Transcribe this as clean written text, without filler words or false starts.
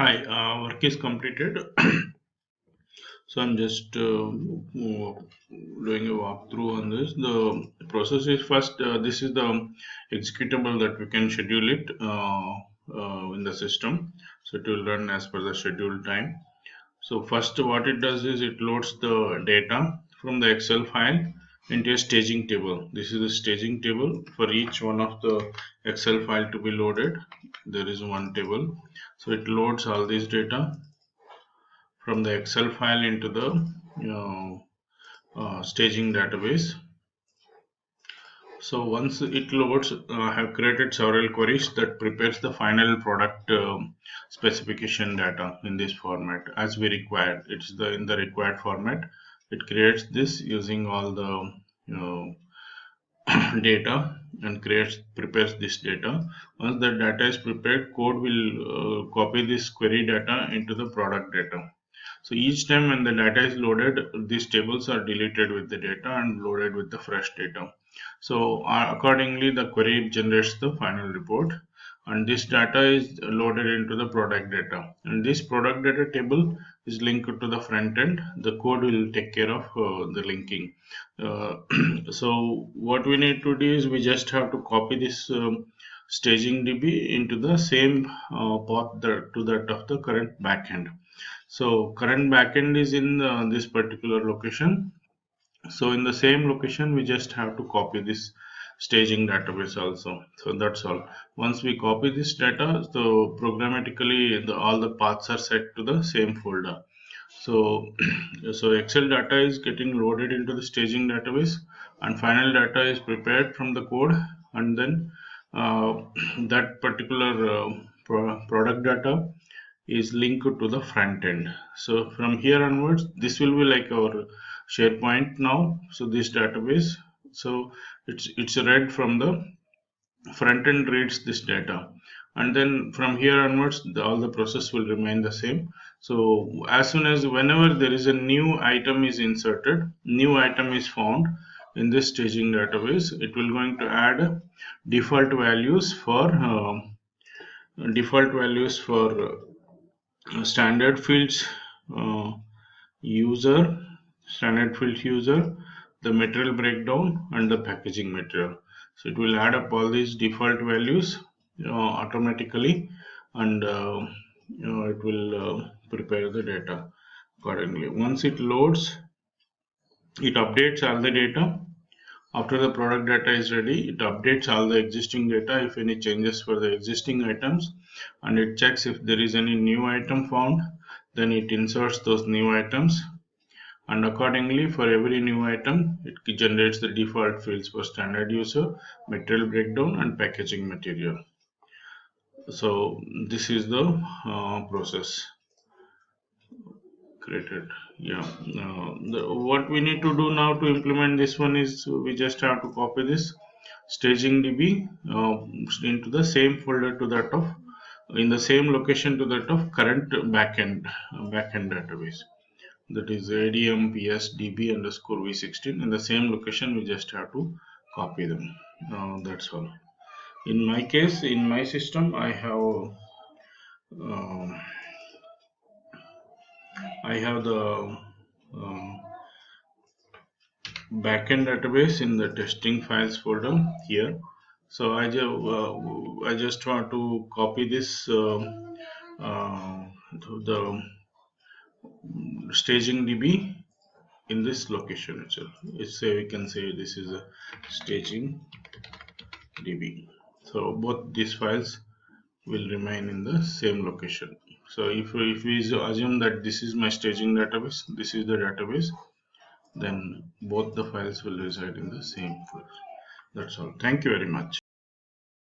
Hi, work is completed. So I'm just doing a walkthrough on this. The process is first, this is the executable that we can schedule it in the system. So it will run as per the scheduled time. So first what it does is it loads the data from the Excel file into a staging table. This is the staging table. For each one of the Excel file to be loaded, there is one table. So it loads all this data from the Excel file into the staging database. So once it loads, I have created several queries that prepares the final product specification data in this format as we require. It's in the required format. It creates this using all the data and prepares this data. Once the data is prepared, code will copy this query data into the product data. So each time when the data is loaded, these tables are deleted with the data and loaded with the fresh data. So accordingly, the query generates the final report, and this data is loaded into the product data. And this product data table is linked to the front end. The code will take care of the linking. So what we need to do is we just have to copy this staging DB into the same path to that of the current backend. So current backend is in this particular location. So in the same location, we just have to copy this staging database also. So that's all. Once we copy this data, so programmatically all the paths are set to the same folder. So, so Excel data is getting loaded into the staging database, and final data is prepared from the code, and then that particular product data is linked to the front end. So from here onwards, this will be like our SharePoint now. So this database, so it's read from the front end, reads this data, and then from here onwards all the process will remain the same. So as soon as whenever there is a new item is inserted, new item is found in this staging database, it will going to add default values for standard fields user, the material breakdown, and the packaging material. So it will add up all these default values automatically, and it will prepare the data accordingly. Once it loads, it updates all the data. After the product data is ready, it updates all the existing data if any changes for the existing items, and it checks if there is any new item found. Then it inserts those new items, and accordingly for every new item it generates the default fields for standard user, material breakdown, and packaging material. So this is the process created. What we need to do now to implement this one is we just have to copy this staging DB into the same folder to that of in the same location to that of current backend database, that is ADM PSDB underscore v16. In the same location we just have to copy them. That's all. In my case, in my system, I have the backend database in the testing files folder here. So I just want to copy this to the staging DB in this location itself. We can say this is a staging DB. So both these files will remain in the same location. So if we assume that this is my staging database, this is the database, then both the files will reside in the same folder. That's all. Thank you very much.